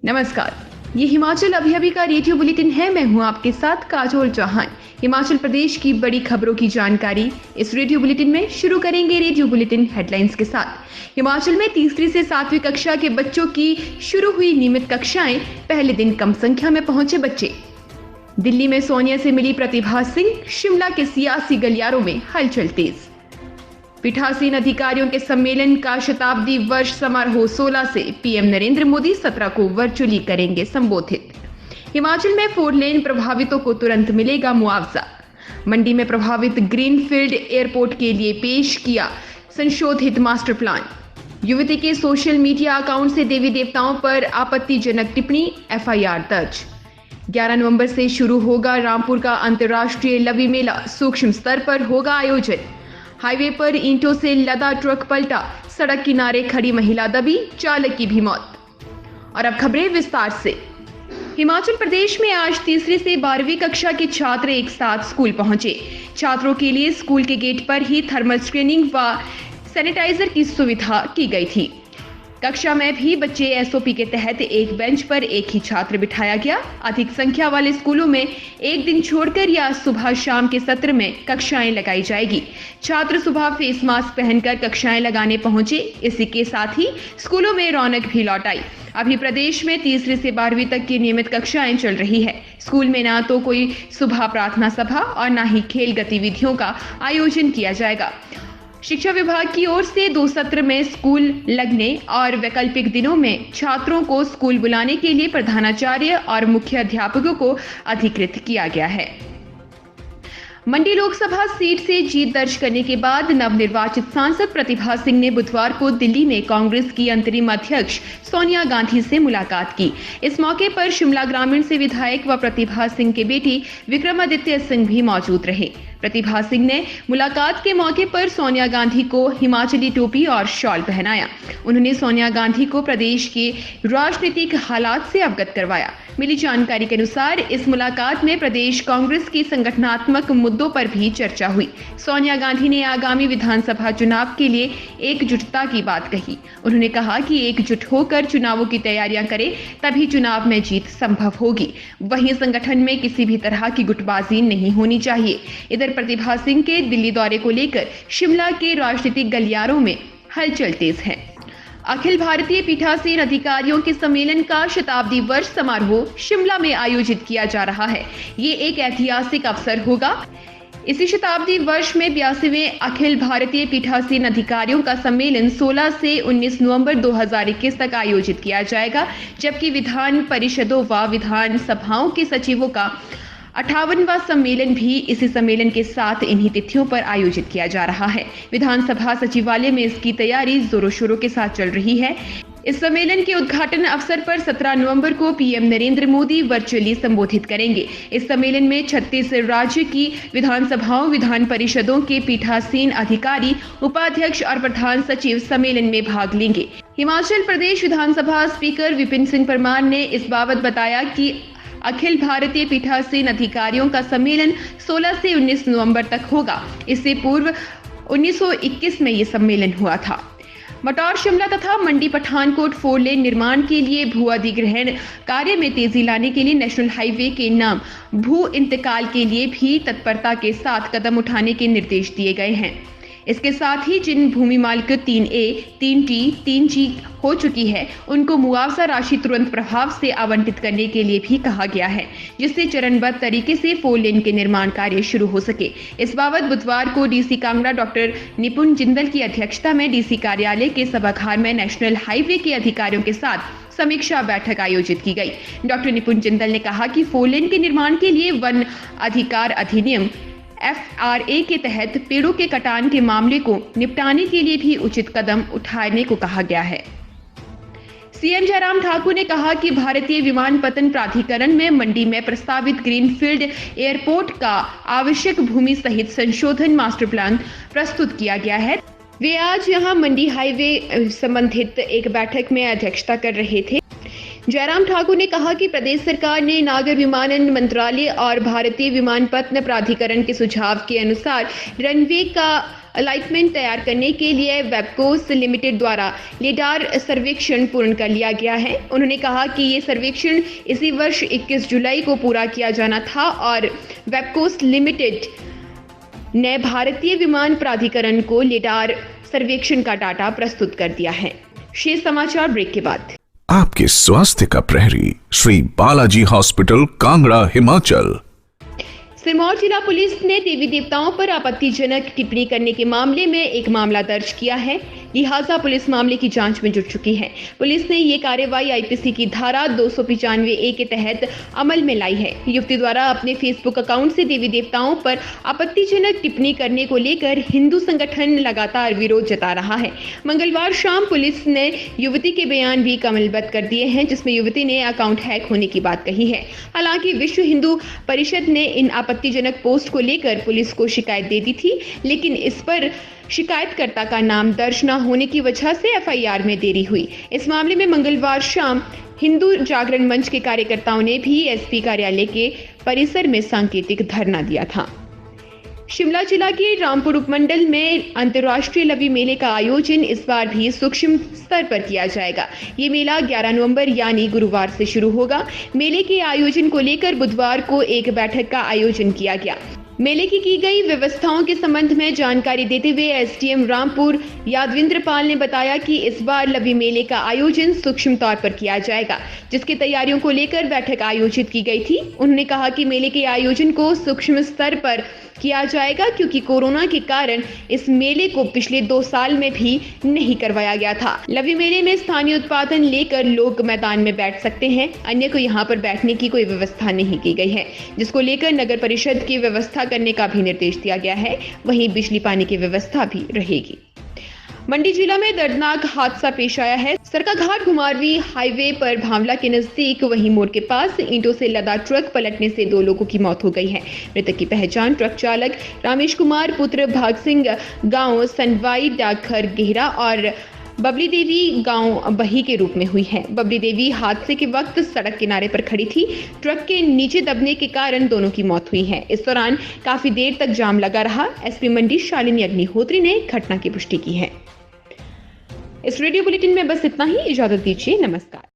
नमस्कार। ये हिमाचल अभी अभी का रेडियो बुलेटिन है। मैं हूं आपके साथ काजोल चौहान। हिमाचल प्रदेश की बड़ी खबरों की जानकारी इस रेडियो बुलेटिन में शुरू करेंगे। रेडियो बुलेटिन हेडलाइंस के साथ। हिमाचल में तीसरी से 7वीं कक्षा के बच्चों की शुरू हुई नियमित कक्षाएं। पहले दिन कम संख्या में पहुंचे बच्चे। दिल्ली में सोनिया से मिली प्रतिभा सिंह। शिमला के सियासी गलियारों में हलचल तेज। पीठासीन अधिकारियों के सम्मेलन का शताब्दी वर्ष समारोह 16 से पीएम नरेंद्र मोदी 17 को वर्चुअली करेंगे संबोधित। हिमाचल में 4 लेन प्रभावितों को तुरंत मिलेगा मुआवजा। मंडी में प्रभावित ग्रीनफील्ड एयरपोर्ट के लिए पेश किया संशोधित मास्टर प्लान। युवती के सोशल मीडिया अकाउंट से देवी देवताओं पर आपत्तिजनक टिप्पणी, एफआईआर दर्ज। 11 नवंबर से शुरू होगा रामपुर का अंतर्राष्ट्रीय लवी मेला। सूक्ष्म स्तर पर होगा आयोजन। हाईवे पर ईंटों से लदा ट्रक पलटा। सड़क किनारे खड़ी महिला दबी, चालक की भी मौत। और अब खबरें विस्तार से। हिमाचल प्रदेश में आज तीसरी से 12वीं कक्षा के छात्र एक साथ स्कूल पहुंचे। छात्रों के लिए स्कूल के गेट पर ही थर्मल स्क्रीनिंग व सैनिटाइजर की सुविधा की गई थी। कक्षा में भी बच्चे एसओपी के तहत एक बेंच पर एक ही छात्र बिठाया गया। अधिक संख्या वाले स्कूलों में एक दिन छोड़कर या सुबह शाम के सत्र में कक्षाएं लगाई जाएगी। छात्र सुबह फेस मास्क पहनकर कक्षाएं लगाने पहुंचे। इसी के साथ ही स्कूलों में रौनक भी लौट आई। अभी प्रदेश में तीसरी से 12वीं तक की नियमित कक्षाएं चल रही है। स्कूल में ना तो कोई सुबह प्रार्थना सभा और ना ही खेल गतिविधियों का आयोजन किया जाएगा। शिक्षा विभाग की ओर से 2 सत्र में स्कूल लगने और वैकल्पिक दिनों में छात्रों को स्कूल बुलाने के लिए प्रधानाचार्य और मुख्य अध्यापकों को अधिकृत किया गया है। मंडी लोकसभा सीट से जीत दर्ज करने के बाद नवनिर्वाचित सांसद प्रतिभा सिंह ने बुधवार को दिल्ली में कांग्रेस की अंतरिम अध्यक्ष सोनिया गांधी से मुलाकात की। इस मौके पर शिमला ग्रामीण से विधायक व प्रतिभा सिंह के बेटी विक्रमादित्य सिंह भी मौजूद रहे। प्रतिभा सिंह ने मुलाकात के मौके पर सोनिया गांधी को हिमाचली टोपी और शॉल पहनाया। उन्होंने सोनिया गांधी को प्रदेश के राजनीतिक हालात से अवगत करवाया। मिली जानकारी के अनुसार इस मुलाकात में प्रदेश कांग्रेस की संगठनात्मक मुद्दों पर भी चर्चा हुई। सोनिया गांधी ने आगामी विधानसभा चुनाव के लिए एकजुटता की बात कही। उन्होंने कहा कि एकजुट होकर चुनावों की तैयारियां करें, तभी चुनाव में जीत संभव होगी। वहीं संगठन में किसी भी तरह की गुटबाजी नहीं होनी चाहिए। इधर प्रतिभा सिंह के दिल्ली दौरे को लेकर शिमला के राजनीतिक गलियारों में हलचल तेज है। अखिल भारतीय पीठासीन अधिकारियों के सम्मेलन का शताब्दी वर्ष समारोह शिमला में आयोजित किया जा रहा है। ये एक ऐतिहासिक अवसर होगा। इसी शताब्दी वर्ष में 82वें अखिल भारतीय पीठासीन अधिकारियों का सम्मेलन 16 से 19 नवंबर 2021 तक आयोजित किया जाएगा, जबकि विधान परिषदों व विधान सभाओं के सचिवों का 58वां सम्मेलन भी इसी सम्मेलन के साथ इन्हीं तिथियों पर आयोजित किया जा रहा है। विधानसभा सचिवालय में इसकी तैयारी जोरों शोरों के साथ चल रही है। इस सम्मेलन के उद्घाटन अवसर पर 17 नवंबर को पीएम नरेंद्र मोदी वर्चुअली संबोधित करेंगे। इस सम्मेलन में 36 राज्य की विधानसभाओं, विधान परिषदों के पीठासीन अधिकारी, उपाध्यक्ष और प्रधान सचिव सम्मेलन में भाग लेंगे। हिमाचल प्रदेश विधानसभा स्पीकर विपिन सिंह परमार ने इस बाबत बताया कि अखिल भारतीय पीठासीन अधिकारियों का सम्मेलन 16 से 19 नवंबर तक होगा। इससे पूर्व 1921 में ये सम्मेलन हुआ था। मटौर शिमला तथा मंडी पठानकोट 4 लेन निर्माण के लिए भू अधिग्रहण कार्य में तेजी लाने के लिए नेशनल हाईवे के नाम भू इंतकाल के लिए भी तत्परता के साथ कदम उठाने के निर्देश दिए गए हैं। इसके साथ ही जिन भूमि मालिक 3A, 3T, 3G हो चुकी है, उनको मुआवजा राशि तुरंत प्रभाव से आवंटित करने के लिए भी कहा गया है, जिससे चरणबद्ध तरीके से 4 लेन के निर्माण कार्य शुरू हो सके। इस बाबत बुधवार को डीसी कांगड़ा डॉक्टर निपुण जिंदल की अध्यक्षता में डीसी कार्यालय के सभागार में नेशनल हाईवे के अधिकारियों के साथ समीक्षा बैठक आयोजित की गई। डॉक्टर निपुण जिंदल ने कहा कि 4 लेन के निर्माण के लिए वन अधिकार अधिनियम FRA के तहत पेड़ों के कटान के मामले को निपटाने के लिए भी उचित कदम उठाने को कहा गया है। सीएम जयराम ठाकुर ने कहा कि भारतीय विमानपत्तन प्राधिकरण में मंडी में प्रस्तावित ग्रीनफील्ड एयरपोर्ट का आवश्यक भूमि सहित संशोधन मास्टर प्लान प्रस्तुत किया गया है। वे आज यहां मंडी हाईवे संबंधित एक बैठक में अध्यक्षता कर रहे थे। जयराम ठाकुर ने कहा कि प्रदेश सरकार ने नागर विमानन मंत्रालय और भारतीय विमानपत्तन प्राधिकरण के सुझाव के अनुसार रनवे का अलाइनमेंट तैयार करने के लिए वेबकोस लिमिटेड द्वारा लिडार सर्वेक्षण पूर्ण कर लिया गया है। उन्होंने कहा कि ये सर्वेक्षण इसी वर्ष 21 जुलाई को पूरा किया जाना था और वेबकोस लिमिटेड ने भारतीय विमान प्राधिकरण को लिडार सर्वेक्षण का डाटा प्रस्तुत कर दिया है। शेष समाचार ब्रेक के बाद। आपके स्वास्थ्य का प्रहरी श्री बालाजी हॉस्पिटल, कांगड़ा, हिमाचल। सिरमौर जिला पुलिस ने देवी देवताओं पर आपत्तिजनक टिप्पणी करने के मामले में एक मामला दर्ज किया है, लिहाजा पुलिस मामले की जांच में जुट चुकी है। पुलिस ने ये कार्रवाई आईपीसी की धारा 295A के तहत अमल में लाई है। युवती द्वारा अपने फेसबुक अकाउंट से देवी देवताओं पर आपत्तिजनक टिप्पणी करने को लेकर हिंदू संगठन लगातार विरोध जता रहा है। मंगलवार शाम पुलिस ने युवती के बयान भी कमलबद्ध कर दिए हैं, जिसमें युवती ने अकाउंट हैक होने की बात कही है। हालांकि विश्व हिंदू परिषद ने इन आपत्तिजनक पोस्ट को लेकर पुलिस को शिकायत दे दी थी, लेकिन इस पर शिकायतकर्ता का नाम दर्ज न होने की वजह से एफआईआर में देरी हुई। इस मामले में मंगलवार शाम हिंदू जागरण मंच के कार्यकर्ताओं ने भी एसपी कार्यालय के परिसर में सांकेतिक धरना दिया था। शिमला जिला के रामपुर उपमंडल में अंतर्राष्ट्रीय लवी मेले का आयोजन इस बार भी सूक्ष्म स्तर पर किया जाएगा। ये मेला 11 नवंबर यानी गुरुवार से शुरू होगा। मेले के आयोजन को लेकर बुधवार को एक बैठक का आयोजन किया गया। मेले की गई व्यवस्थाओं के संबंध में जानकारी देते हुए एसडीएम रामपुर यादविंद्र पाल ने बताया कि इस बार लवी मेले का आयोजन सूक्ष्म तौर पर किया जाएगा, जिसकी तैयारियों को लेकर बैठक आयोजित की गई थी। उन्होंने कहा कि मेले के आयोजन को सूक्ष्म स्तर पर किया जाएगा क्योंकि कोरोना के कारण इस मेले को पिछले 2 साल में भी नहीं करवाया गया था। लवी मेले में स्थानीय उत्पादन लेकर लोग मैदान में बैठ सकते हैं, अन्य को यहाँ पर बैठने की कोई व्यवस्था नहीं की गई है, जिसको लेकर नगर परिषद की व्यवस्था करने का भी निर्देश दिया गया है। वहीं बिजली पानी की व्यवस्था भी रहेगी। मंडी जिला में दर्दनाक हादसा पेश आया है। सरकाघाट घुमारवी हाईवे पर भावला के नजदीक वहीं मोड़ के पास ईंटों से लदा ट्रक पलटने से 2 लोगों की मौत हो गई है। मृतक की पहचान ट्रक चालक रामेश कुमार पुत्र भाग सिंह गांव सनवाई डाकघर गेहरा और बबली देवी गांव बही के रूप में हुई है। बबली देवी हादसे के वक्त सड़क किनारे पर खड़ी थी। ट्रक के नीचे दबने के कारण दोनों की मौत हुई है। इस दौरान काफी देर तक जाम लगा रहा। एसपी मंडी शालिनी अग्निहोत्री ने घटना की पुष्टि की है। इस रेडियो बुलेटिन में बस इतना ही। इजाजत दीजिए। नमस्कार।